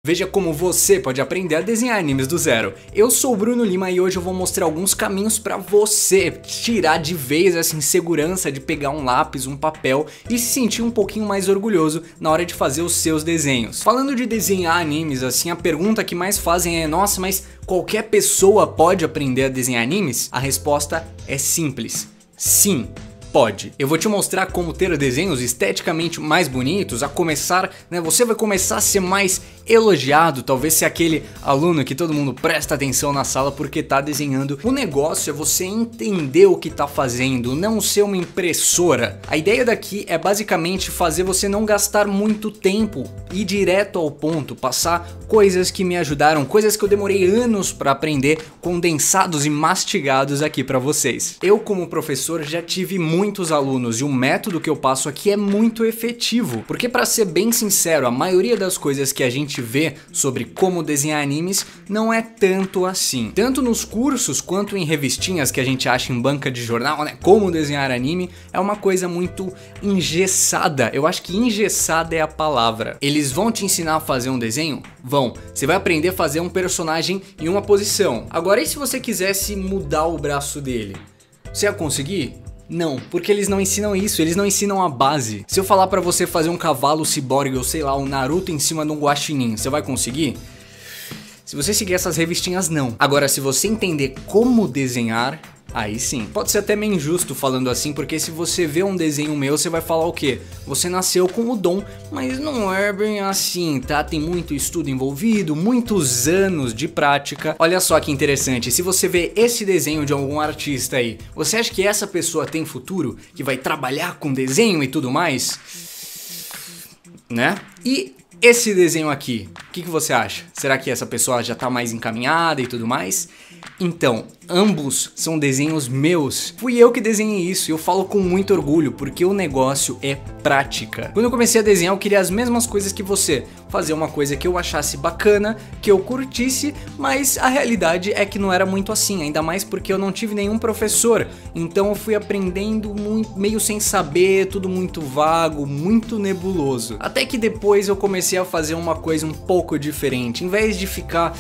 Veja como você pode aprender a desenhar animes do zero. Eu sou o Bruno Lima e hoje eu vou mostrar alguns caminhos para você tirar de vez essa insegurança de pegar um lápis, um papel e se sentir um pouquinho mais orgulhoso na hora de fazer os seus desenhos. Falando de desenhar animes, assim, a pergunta que mais fazem é: nossa, mas qualquer pessoa pode aprender a desenhar animes? A resposta é simples: sim. Pode. Eu vou te mostrar como ter desenhos esteticamente mais bonitos, a começar, você vai começar a ser mais elogiado, talvez ser aquele aluno que todo mundo presta atenção na sala porque tá desenhando. O negócio é você entender o que tá fazendo, não ser uma impressora. A ideia daqui é basicamente fazer você não gastar muito tempo, ir direto ao ponto, passar coisas que me ajudaram, coisas que eu demorei anos para aprender, condensados e mastigados aqui para vocês. Eu, como professor, já tive muitos alunos e o método que eu passo aqui é muito efetivo, porque, para ser bem sincero, a maioria das coisas que a gente vê sobre como desenhar animes não é tanto assim. Tanto nos cursos quanto em revistinhas que a gente acha em banca de jornal, como desenhar anime, é uma coisa muito engessada. Eu acho que engessada é a palavra. Eles vão te ensinar a fazer um desenho? Vão. Você vai aprender a fazer um personagem em uma posição. Agora, e se você quisesse mudar o braço dele? Você ia conseguir? Não, porque eles não ensinam isso, eles não ensinam a base. Se eu falar pra você fazer um cavalo ciborgue ou sei lá, um Naruto em cima de um guaxinim, você vai conseguir? Se você seguir essas revistinhas, não. Agora, se você entender como desenhar, aí sim. Pode ser até meio injusto falando assim, porque se você vê um desenho meu, você vai falar o quê? Você nasceu com o dom, mas não é bem assim, tá? Tem muito estudo envolvido, muitos anos de prática. Olha só que interessante, se você vê esse desenho de algum artista aí, você acha que essa pessoa tem futuro? Que vai trabalhar com desenho e tudo mais? Né? E esse desenho aqui, o que você acha? Será que essa pessoa já tá mais encaminhada e tudo mais? Então, ambos são desenhos meus. Fui eu que desenhei isso e eu falo com muito orgulho porque o negócio é prática. Quando eu comecei a desenhar, eu queria as mesmas coisas que você. Fazer uma coisa que eu achasse bacana, que eu curtisse, mas a realidade é que não era muito assim, ainda mais porque eu não tive nenhum professor. Então eu fui aprendendo meio sem saber, tudo muito vago, muito nebuloso. Até que depois eu comecei a fazer uma coisa um pouco diferente. Em vez de ficar,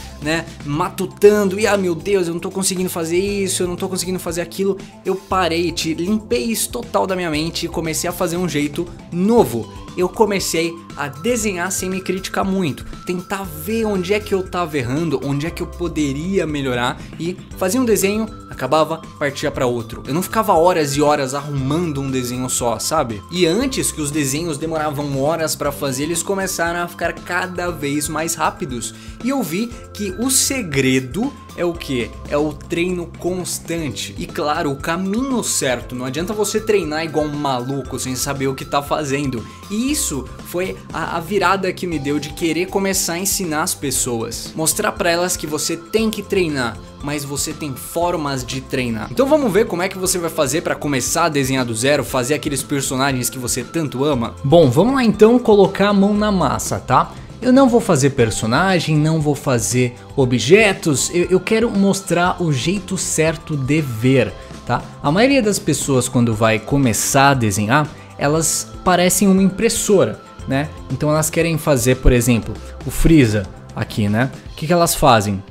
matutando e meu Deus, eu não tô conseguindo fazer isso, eu não tô conseguindo fazer aquilo, eu parei, limpei isso total da minha mente e comecei a fazer um jeito novo. Eu comecei a desenhar sem me criticar muito, tentar ver onde é que eu tava errando, onde é que eu poderia melhorar e fazia um desenho, acabava, partia para outro. Eu não ficava horas e horas arrumando um desenho só, sabe? E antes que os desenhos demoravam horas para fazer, eles começaram a ficar cada vez mais rápidos. E eu vi que o segredo é o que? É o treino constante. E claro, o caminho certo. Não adianta você treinar igual um maluco sem saber o que tá fazendo. E isso foi a virada que me deu de querer começar a ensinar as pessoas. Mostrar pra elas que você tem que treinar, mas você tem formas de treinar. Então vamos ver como é que você vai fazer para começar a desenhar do zero, fazer aqueles personagens que você tanto ama? Bom, vamos lá então colocar a mão na massa, tá? Eu não vou fazer personagem, não vou fazer objetos, eu quero mostrar o jeito certo de ver, tá? A maioria das pessoas quando vai começar a desenhar, elas parecem uma impressora, né? Então elas querem fazer, por exemplo, o Freeza aqui, né? O que elas fazem?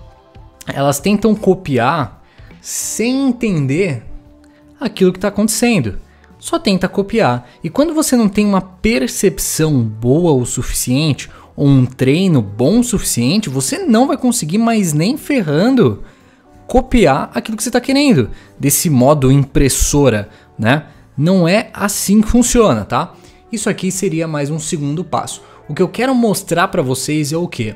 Elas tentam copiar sem entender aquilo que está acontecendo. Só tenta copiar. E quando você não tem uma percepção boa o suficiente, ou um treino bom o suficiente, você não vai conseguir mais nem ferrando copiar aquilo que você está querendo. Desse modo impressora, né? Não é assim que funciona, tá? Isso aqui seria mais um segundo passo. O que eu quero mostrar para vocês é o quê?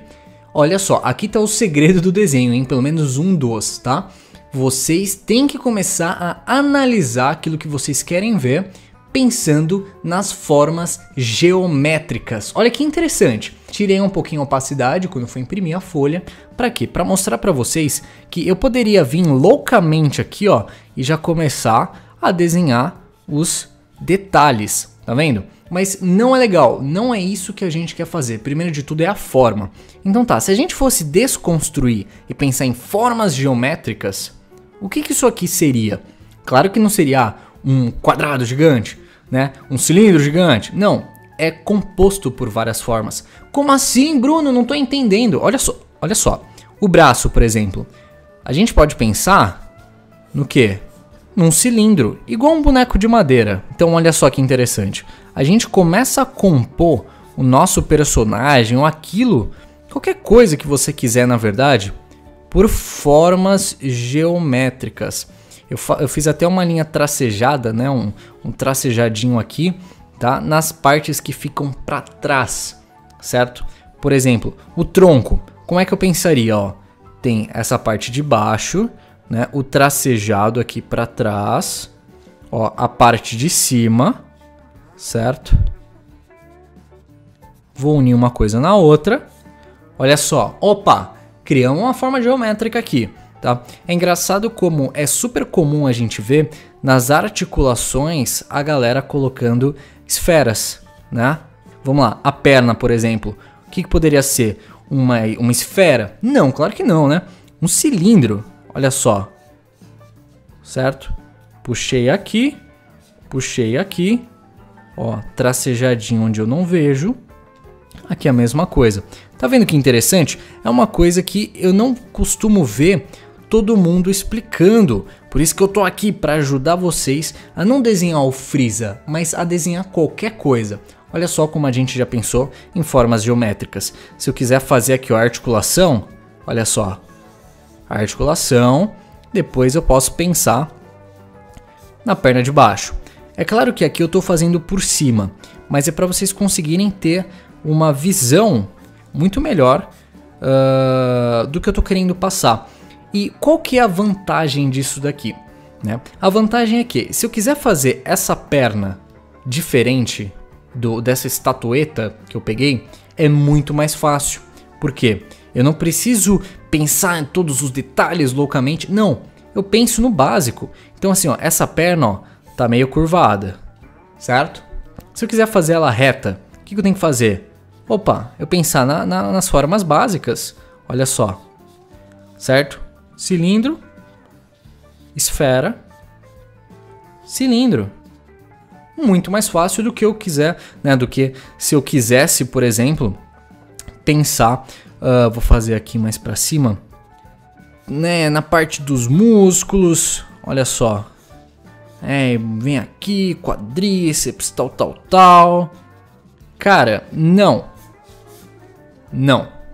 Olha só, aqui tá o segredo do desenho, hein? Pelo menos um dos, tá? Vocês têm que começar a analisar aquilo que vocês querem ver, pensando nas formas geométricas. Olha que interessante. Tirei um pouquinho a opacidade quando for imprimir a folha. Para quê? Para mostrar para vocês que eu poderia vir loucamente aqui, ó, e já começar a desenhar os detalhes, tá vendo? Mas não é legal, não é isso que a gente quer fazer. Primeiro de tudo é a forma. Então tá, se a gente fosse desconstruir e pensar em formas geométricas, o que isso aqui seria? Claro que não seria um quadrado gigante, né? Um cilindro gigante. Não, é composto por várias formas. Como assim, Bruno? Não tô entendendo. Olha só. O braço, por exemplo. A gente pode pensar no quê? Num cilindro, igual um boneco de madeira. Então olha só que interessante. A gente começa a compor o nosso personagem ou aquilo, qualquer coisa que você quiser na verdade, por formas geométricas. Eu fiz até uma linha tracejada, né? Um tracejadinho aqui, tá? Nas partes que ficam para trás, certo? Por exemplo, o tronco. Como é que eu pensaria? Ó, tem essa parte de baixo, né? O tracejado aqui para trás, ó, a parte de cima, certo? Vou unir uma coisa na outra. Olha só, opa, criamos uma forma geométrica aqui, tá? É engraçado como é super comum a gente ver nas articulações a galera colocando esferas, né? Vamos lá, a perna, por exemplo. O que poderia ser? Uma esfera? Não, claro que não, né? Um cilindro, olha só. Certo? Puxei aqui, ó, tracejadinho onde eu não vejo. Aqui é a mesma coisa. Tá vendo que interessante? É uma coisa que eu não costumo ver todo mundo explicando. Por isso que eu tô aqui para ajudar vocês a não desenhar o Freeza, mas a desenhar qualquer coisa. Olha só como a gente já pensou em formas geométricas. Se eu quiser fazer aqui ó, a articulação, olha só. A articulação, depois eu posso pensar na perna de baixo. É claro que aqui eu estou fazendo por cima, mas é para vocês conseguirem ter uma visão muito melhor do que eu estou querendo passar. E qual que é a vantagem disso daqui? Né? A vantagem é que se eu quiser fazer essa perna diferente dessa estatueta que eu peguei, é muito mais fácil. Por quê? Eu não preciso pensar em todos os detalhes loucamente. Não, eu penso no básico. Então assim, ó, essa perna ó, tá meio curvada, certo? Se eu quiser fazer ela reta, o que eu tenho que fazer? Opa, eu pensar nas formas básicas. Olha só, certo? Cilindro, esfera, cilindro. Muito mais fácil do que eu quiser, né? Do que se eu quisesse, por exemplo, pensar, vou fazer aqui mais para cima, né? Na parte dos músculos, olha só. Vem aqui, quadríceps, tal. Cara, não,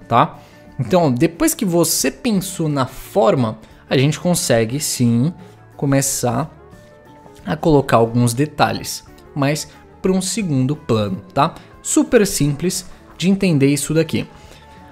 tá? Então, depois que você pensou na forma, a gente consegue sim começar a colocar alguns detalhes, mas para um segundo plano, tá? Super simples de entender isso daqui.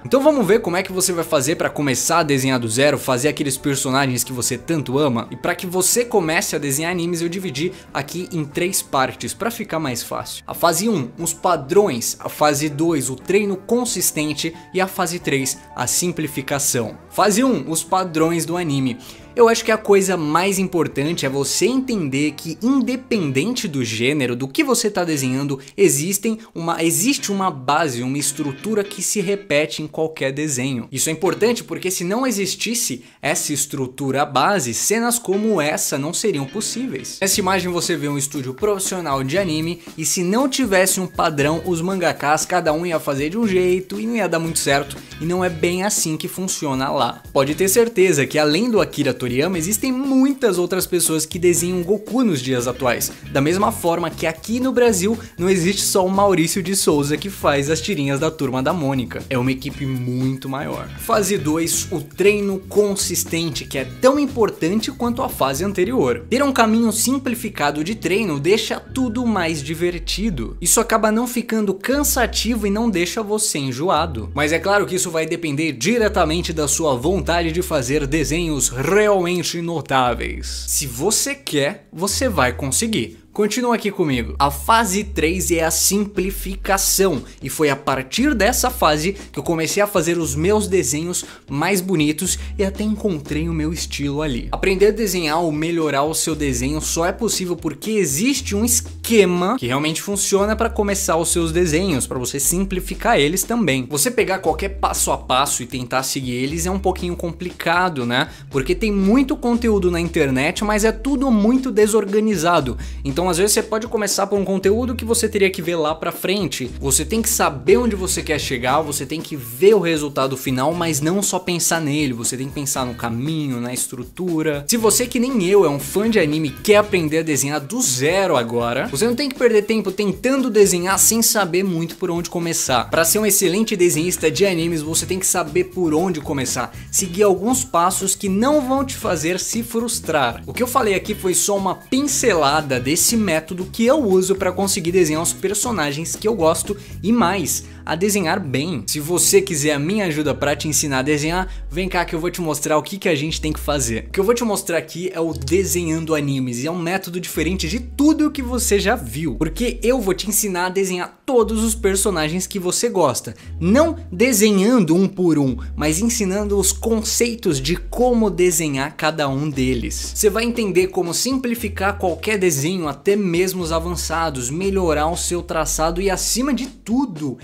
Então vamos ver como é que você vai fazer para começar a desenhar do zero, fazer aqueles personagens que você tanto ama. E para que você comece a desenhar animes, eu dividi aqui em 3 partes para ficar mais fácil. A fase 1, os padrões, a fase 2, o treino consistente e a fase 3, a simplificação. Fase 1, os padrões do anime. Eu acho que a coisa mais importante é você entender que independente do gênero, do que você está desenhando, existe uma base, uma estrutura que se repete em qualquer desenho. Isso é importante porque se não existisse essa estrutura base, cenas como essa não seriam possíveis. Nessa imagem você vê um estúdio profissional de anime e se não tivesse um padrão, os mangakas cada um ia fazer de um jeito e não ia dar muito certo, e não é bem assim que funciona lá. Pode ter certeza que além do Akira Toriyama, existem muitas outras pessoas que desenham Goku nos dias atuais. Da mesma forma que aqui no Brasil não existe só o Maurício de Souza que faz as tirinhas da Turma da Mônica. É uma equipe muito maior. Fase 2, o treino consistente, que é tão importante quanto a fase anterior. Ter um caminho simplificado de treino deixa tudo mais divertido. Isso acaba não ficando cansativo e não deixa você enjoado. Mas é claro que isso vai depender diretamente da sua vontade de fazer desenhos realmente notáveis. Se você quer, você vai conseguir. Continua aqui comigo. A fase 3 é a simplificação e foi a partir dessa fase que eu comecei a fazer os meus desenhos mais bonitos e até encontrei o meu estilo ali. Aprender a desenhar ou melhorar o seu desenho só é possível porque existe um esquema esquema que realmente funciona para começar os seus desenhos, para você simplificar eles também. Você pegar qualquer passo a passo e tentar seguir eles é um pouquinho complicado, né? Porque tem muito conteúdo na internet, mas é tudo muito desorganizado. Então às vezes você pode começar por um conteúdo que você teria que ver lá pra frente. Você tem que saber onde você quer chegar, você tem que ver o resultado final, mas não só pensar nele, você tem que pensar no caminho, na estrutura. Se você, que nem eu, é um fã de anime e quer aprender a desenhar do zero agora, você não tem que perder tempo tentando desenhar sem saber muito por onde começar. Para ser um excelente desenhista de animes, você tem que saber por onde começar, seguir alguns passos que não vão te fazer se frustrar. O que eu falei aqui foi só uma pincelada desse método que eu uso para conseguir desenhar os personagens que eu gosto e mais, a desenhar bem. Se você quiser a minha ajuda para te ensinar a desenhar, vem cá que eu vou te mostrar o que a gente tem que fazer. O que eu vou te mostrar aqui é o Desenhando Animes, e é um método diferente de tudo que você já viu, porque eu vou te ensinar a desenhar todos os personagens que você gosta, não desenhando um por um, mas ensinando os conceitos de como desenhar cada um deles. Você vai entender como simplificar qualquer desenho, até mesmo os avançados, melhorar o seu traçado e, acima de tudo,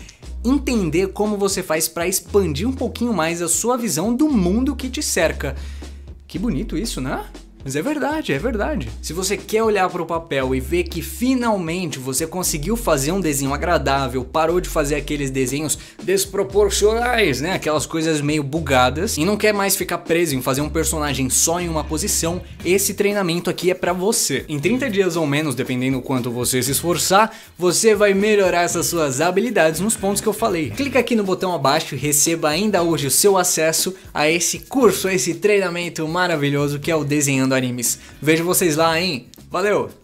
entender como você faz para expandir um pouquinho mais a sua visão do mundo que te cerca. Que bonito isso, né? Mas é verdade, é verdade. Se você quer olhar para o papel e ver que finalmente você conseguiu fazer um desenho agradável, parou de fazer aqueles desenhos desproporcionais, né? Aquelas coisas meio bugadas, e não quer mais ficar preso em fazer um personagem só em uma posição, esse treinamento aqui é para você. Em 30 dias ou menos, dependendo do quanto você se esforçar, você vai melhorar essas suas habilidades nos pontos que eu falei. Clica aqui no botão abaixo e receba ainda hoje o seu acesso a esse curso, a esse treinamento maravilhoso que é o Desenhando Animes. Vejo vocês lá, hein? Valeu!